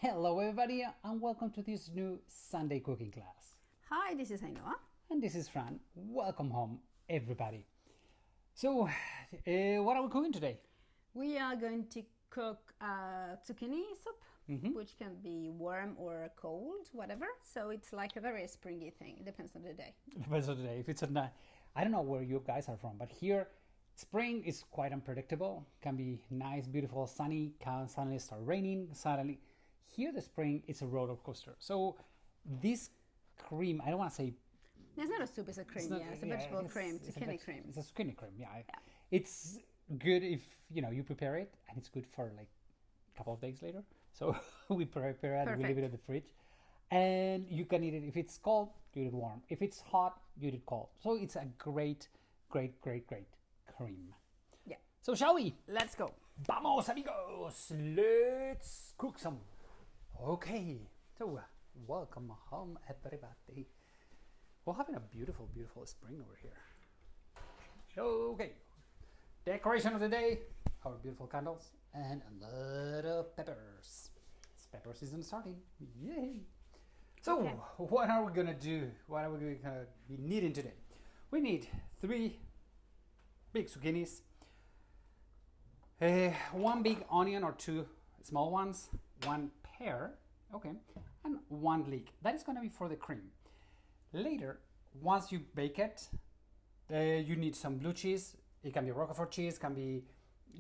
Hello everybody and welcome to this new Sunday cooking class. Hi, this is Ainhoa. And this is Fran. Welcome home everybody. So, what are we cooking today? We are going to cook zucchini soup, which can be warm or cold, whatever. So it's like a very springy thing. It depends on the day. Depends on the day. If it's a I don't know where you guys are from, but here spring is quite unpredictable. Can be nice, beautiful, sunny, can suddenly start raining, suddenly. Here the spring is a roller coaster. So this cream, I don't want to say It's not a soup, it's a cream, it's a vegetable cream, zucchini cream. It's a zucchini cream, yeah. It's good if, you prepare it, and it's good for like a couple of days later. So we prepare it and we leave it in the fridge. And you can eat it if it's cold, you eat it warm. If it's hot, you eat it cold. So it's a great cream. Yeah. So shall we? Let's go. Vamos amigos, let's cook some. Okay, so welcome home everybody. We're having a beautiful spring over here. Okay, decoration of the day, our beautiful candles and a lot of peppers. It's pepper season starting, yay. So what are we gonna do? What are we gonna be needing today? We need 3 big zucchinis, 1 big onion or 2 small ones, 1 pear, okay, and 1 leek. That is going to be for the cream. Later, once you bake it, you need some blue cheese. It can be Roquefort cheese, can be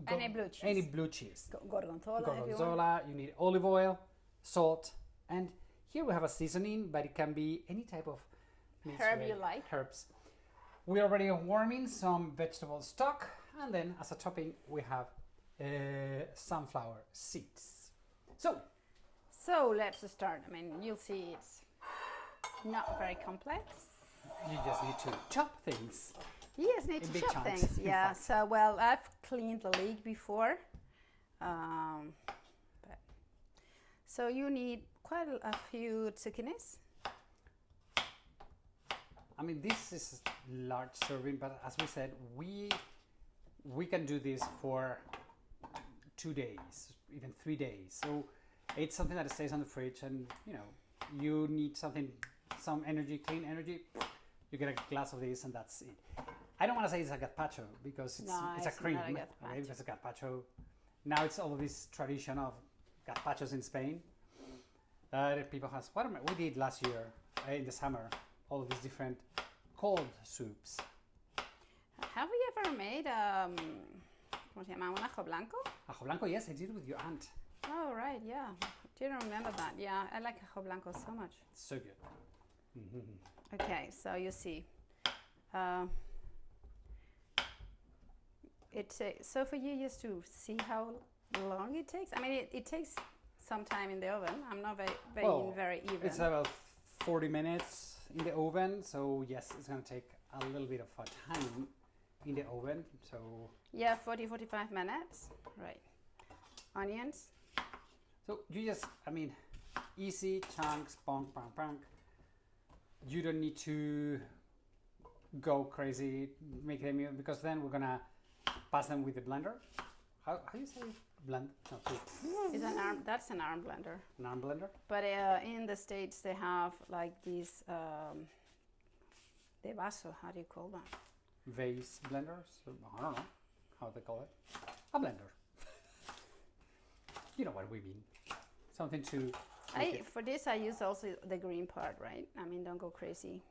any blue cheese. Any blue cheese. Gorgonzola. You need olive oil, salt, and here we have a seasoning, but it can be any type of herb you like. Herbs. We're already warming some vegetable stock, and then as a topping we have sunflower seeds. So let's start. I mean, you'll see it's not very complex. You just need to chop things. You just need to chop things. Yeah. So I've cleaned the leek before. So you need quite a few zucchinis. I mean, this is large serving, but as we said, we can do this for 2 days, even 3 days. So it's something that stays on the fridge, and you need some energy, clean energy. You get a glass of this, and that's it. I don't want to say it's a gazpacho because it's a cream. Not a gazpacho. Okay, because a gazpacho. Now it's all of this tradition of gazpachos in Spain. People have. We did last year in the summer all of these different cold soups. Have we ever made ¿cómo se llama? Un ajo blanco? Ajo blanco, yes, I did with your aunt. Oh, right, yeah. Didn't remember that. Yeah, I like ajo blanco so much. It's so good. Okay, so you see. So for you just to see how long it takes. I mean, it takes some time in the oven. I'm not very even. It's about 40 minutes in the oven, so yes, it's going to take a little bit of time in the oven. So yeah, 40-45 minutes. Right. Onions. So you just, easy chunks, bonk, bonk, bonk. You don't need to go crazy, make them, because then we're gonna pass them with the blender. How do you say blend? No, that's an arm blender. An arm blender? But in the States they have like these de vaso, how do you call that? Vase blenders? I don't know how they call it. A blender. You know what we mean. Something to... For this I use also the green part, right? I mean, don't go crazy.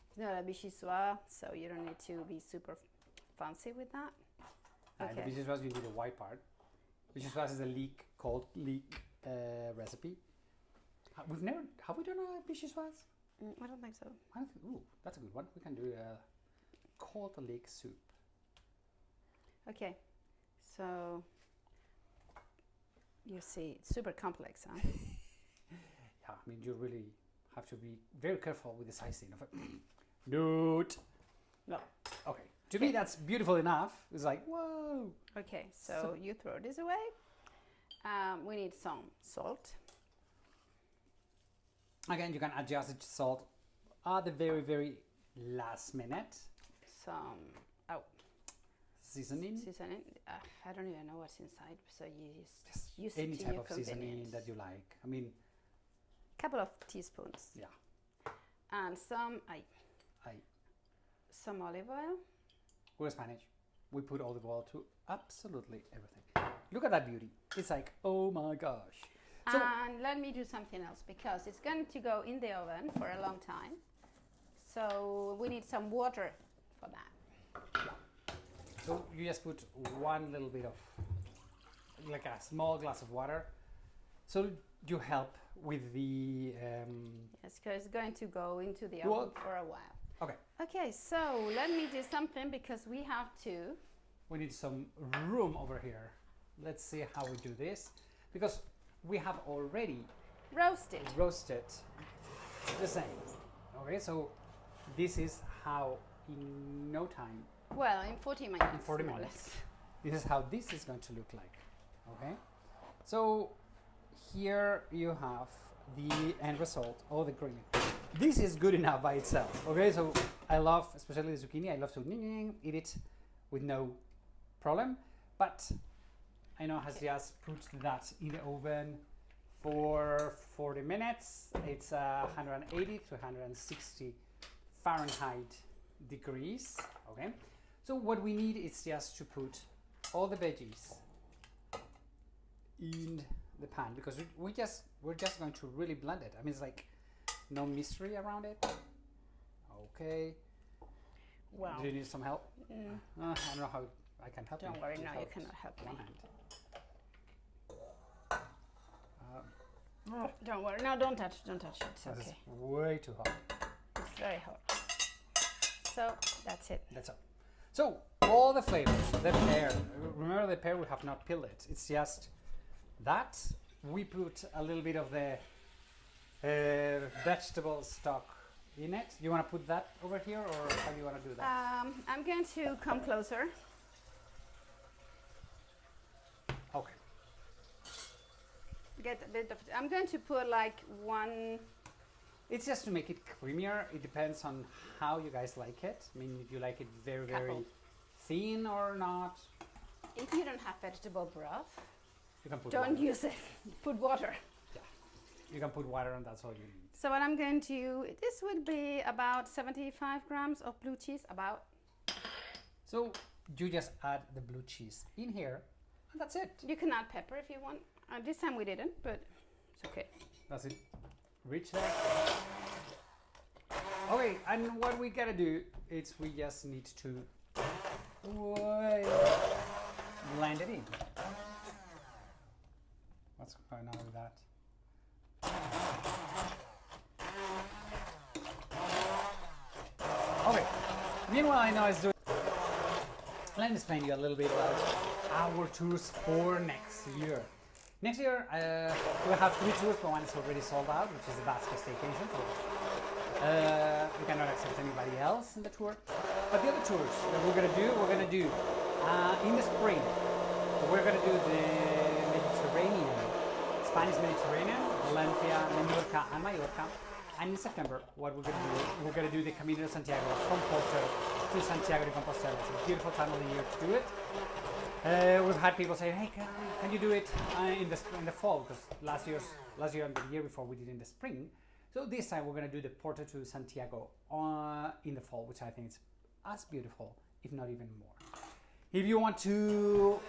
It's not a vichyssoise, so you don't need to be super fancy with that. Okay. And the vichyssoise, you need the white part. Vichyssoise is a cold leek recipe. Have we done a vichyssoise? I don't think so. Ooh, that's a good one. We can do a cold leek soup. Okay, so you see, it's super complex, huh? Yeah, I mean, you really have to be very careful with the sizing of it. Dude. No. Okay. To me, that's beautiful enough. It's like, whoa. Okay, so you throw this away. We need some salt. Again, you can adjust the salt at the very last minute. Some seasoning. Seasoning. I don't even know what's inside, so you just use Any it to type your of seasoning convenience. that you like. I mean, Couple of teaspoons. yeah. And some olive oil. We're Spanish. We put olive oil to absolutely everything. Look at that beauty. It's like, oh my gosh. So, And let me do something else because it's going to go in the oven for a long time. So we need some water for that. so you just put one little bit of, like a small glass of water. So you help with the... Yes, because it's going to go into the Well- oven for a while. okay, Okay, so let me do something because we have to. we need some room over here. Let's see how we do this. Because we have already Roast it. roasted the same. Okay, so this is how in no time, Well, in 40 minutes. in 40 more or minutes, less. this is how this is going to look like. Okay, so here you have the end result, all the green. This is good enough by itself. Okay, so I love, especially the zucchini, I love to eat it with no problem. But I know has just put that in the oven for 40 minutes. It's 180 to 160 Fahrenheit degrees. Okay, so what we need is just to put all the veggies in the pan because we're just going to really blend it. I mean, it's like no mystery around it. Okay. Wow. Do you need some help? I don't know how I can help you. Don't worry, no, you without cannot help me. one hand. Don't worry, no, don't touch it. It's This okay. is way too hot. It's very hot. So that's it. That's all. So all the flavors, the pear. Remember the pear, we have not peeled it. It's just that. We put a little bit of the vegetable stock in it. You want to put that over here, or how do you want to do that? I'm going to come closer. Okay. Get a bit of. I'm going to put like one. It's just to make it creamier. It depends on how you guys like it. I mean, if you like it very Couple. thin or not, If you don't have vegetable broth, you can put don't water. use it. Put water. You can put water, and that's all you need. So what I'm going to. This would be about 75 grams of blue cheese. About. So you just add the blue cheese in here, and that's it. You can add pepper if you want. This time we didn't, but it's okay. That's it. Reach there. Okay, and what we gotta do is we just need to blend it in. What's going on with that? Okay. Meanwhile, I know it's doing. Let me explain to you a little bit about our tours for next year. Next year, we'll have 3 tours, but one is already sold out, which is the Basque Staycation. So we cannot accept anybody else in the tour. But the other tours that we're going to do in the spring. We're going to do the Mediterranean, Spanish Mediterranean, Valencia, Menorca, and Mallorca. And in September, what we're going to do the Camino de Santiago from Porto to Santiago de Compostela. It's a beautiful time of the year to do it. We've had people say, "Hey, can you do it in the fall?" Because last year and the year before we did in the spring. So this time we're going to do the Porto to Santiago in the fall, which I think is as beautiful, if not even more. If you want to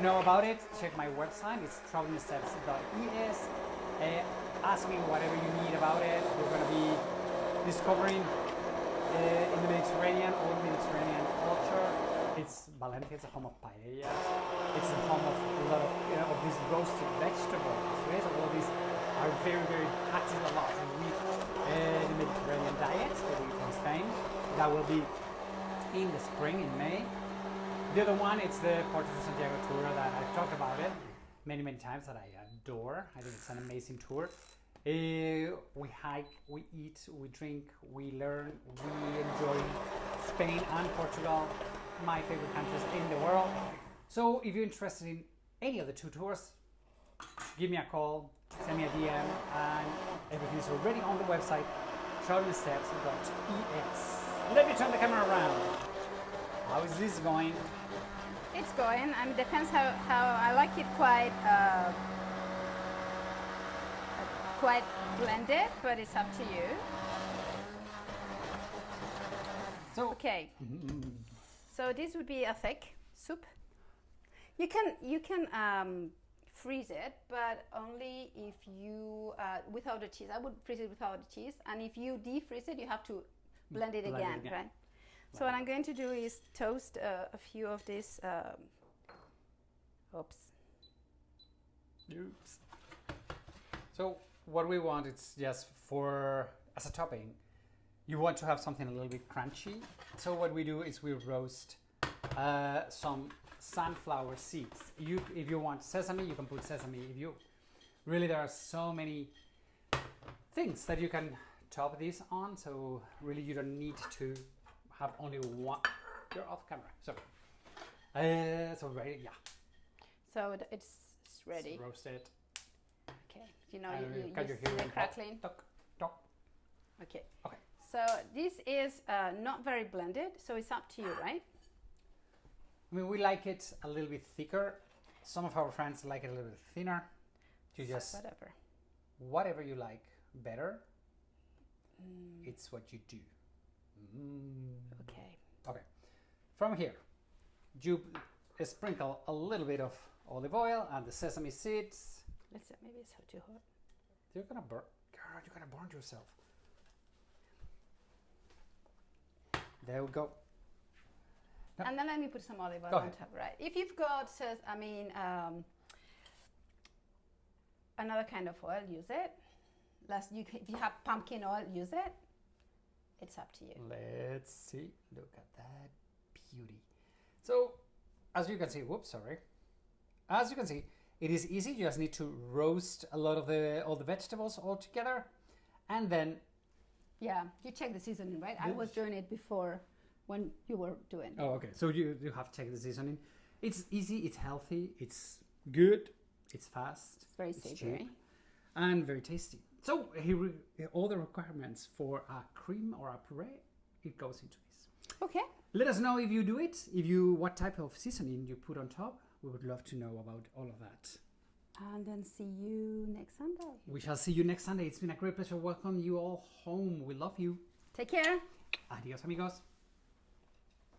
know about it, check my website. It's travelingsteps.es. Ask me whatever you need about it. We're going to be discovering in the Mediterranean, all Mediterranean culture. It's Valencia. It's a home of paella. It's a home of a lot of these roasted vegetables. Right? All of these are very touching a lot with the Mediterranean diet that we eat in Spain. That will be in the spring, in May. The other one, it's the Porto to Santiago tour that I've talked about it many times, that I adore. I think it's an amazing tour. We hike, we eat, we drink, we learn, we enjoy Spain and Portugal, my favorite countries in the world. So if you're interested in any of the 2 tours, give me a call, send me a DM, and everything is already on the website, travelingsteps.es. Let me turn the camera around. How is this going? It's going. I mean, depends how I like it quite blended, but it's up to you. So okay. So this would be a thick soup. You can freeze it, but only if you without the cheese. I would freeze it without the cheese, and if you defreeze it, you have to blend it again, right? So what I'm going to do is toast a few of these. Oops. So what we want is just for as a topping. You want to have something a little bit crunchy. So what we do is we roast some sunflower seeds. If you want sesame, you can put sesame. There are so many things that you can top this on. So really, you don't need to have only one. You're off camera. So ready, yeah. So it's ready. It's roasted. Okay. You know you see the crackling. Talk. Okay. Okay. So this is not very blended, so it's up to you, right? I mean, we like it a little bit thicker. Some of our friends like it a little bit thinner. You just whatever you like better. It's what you do. Okay. Okay. From here, you sprinkle a little bit of olive oil and the sesame seeds. Let's see, maybe it's too hot. You're gonna burn, girl. You're gonna burn yourself. There we go. No. And then let me put some olive oil on top, right? If you've got, another kind of oil, use it. If you have pumpkin oil, use it. It's up to you. Let's see. Look at that beauty. So, as you can see, as you can see, it is easy. You just need to roast a lot of all the vegetables all together, and then. Yeah, you check the seasoning, right? I was doing it before when you were doing it. Oh, okay. So you have to check the seasoning. It's easy, it's healthy, it's good, it's fast. It's very savory. Cheap, and very tasty. So here all the requirements for a cream or a puree, it goes into this. Okay. Let us know if you do it, what type of seasoning you put on top. We would love to know about all of that. And then see you next Sunday. We shall see you next Sunday. It's been a great pleasure. Welcome you all home. We love you. Take care. Adios, amigos.